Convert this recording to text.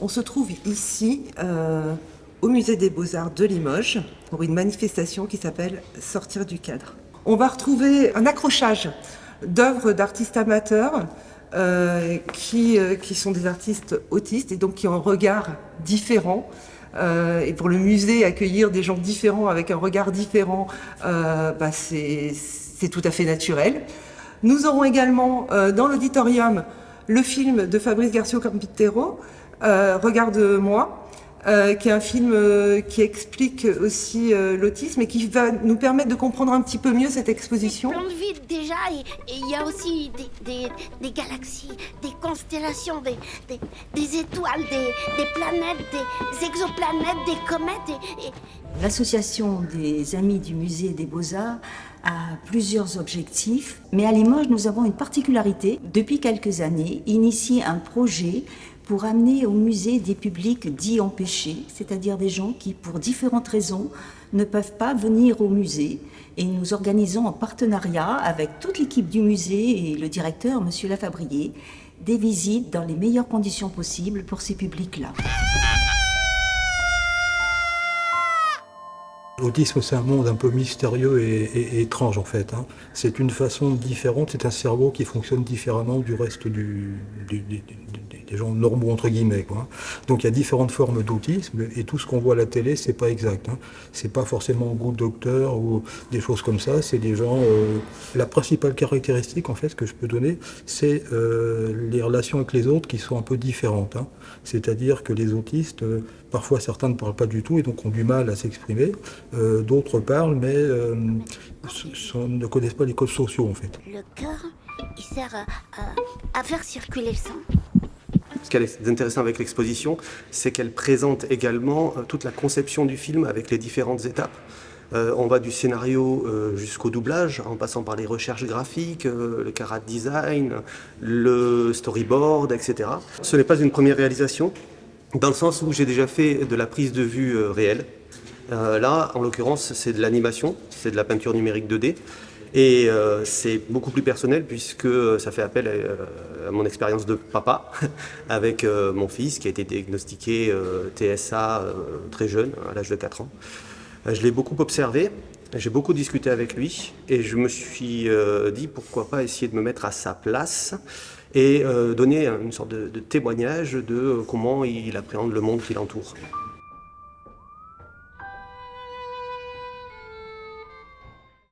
On se trouve ici au Musée des Beaux-Arts de Limoges pour une manifestation qui s'appelle « Sortir du cadre ». On va retrouver un accrochage d'œuvres d'artistes amateurs qui sont des artistes autistes et donc qui ont un regard différent. Et pour le musée, accueillir des gens différents avec un regard différent, c'est tout à fait naturel. Nous aurons également dans l'auditorium le film de Fabrice García-Campitero, Regarde-moi, qui est un film qui explique aussi l'autisme et qui va nous permettre de comprendre un petit peu mieux cette exposition. C'est plein de vide déjà, et il y a aussi des galaxies, des constellations, des étoiles, des planètes, des exoplanètes, des comètes et... L'association des Amis du Musée des Beaux-Arts a plusieurs objectifs, mais à Limoges, nous avons une particularité. Depuis quelques années, initier un projet pour amener au musée des publics dits empêchés, c'est-à-dire des gens qui, pour différentes raisons, ne peuvent pas venir au musée. Et nous organisons en partenariat avec toute l'équipe du musée et le directeur, M. Lafabrier, des visites dans les meilleures conditions possibles pour ces publics-là. L'autisme, c'est un monde un peu mystérieux et étrange en fait. C'est une façon différente, c'est un cerveau qui fonctionne différemment du reste des gens normaux entre guillemets, quoi. Donc il y a différentes formes d'autisme et tout ce qu'on voit à la télé, c'est pas exact. C'est pas forcément Good Doctor ou des choses comme ça. C'est des gens. La principale caractéristique en fait que je peux donner, c'est les relations avec les autres qui sont un peu différentes. C'est-à-dire que les autistes, parfois certains ne parlent pas du tout et donc ont du mal à s'exprimer. D'autres parlent, mais ne connaissent pas les codes sociaux en fait. Le cœur, il sert à faire circuler le sang. Ce qui est intéressant avec l'exposition, c'est qu'elle présente également toute la conception du film avec les différentes étapes. On va du scénario jusqu'au doublage, en passant par les recherches graphiques, le character design, le storyboard, etc. Ce n'est pas une première réalisation, dans le sens où j'ai déjà fait de la prise de vue réelle. Là, en l'occurrence, c'est de l'animation, c'est de la peinture numérique 2D. Et c'est beaucoup plus personnel puisque ça fait appel à mon expérience de papa avec mon fils qui a été diagnostiqué TSA très jeune, à l'âge de 4 ans. Je l'ai beaucoup observé, j'ai beaucoup discuté avec lui et je me suis dit pourquoi pas essayer de me mettre à sa place et donner une sorte de témoignage de comment il appréhende le monde qui l'entoure.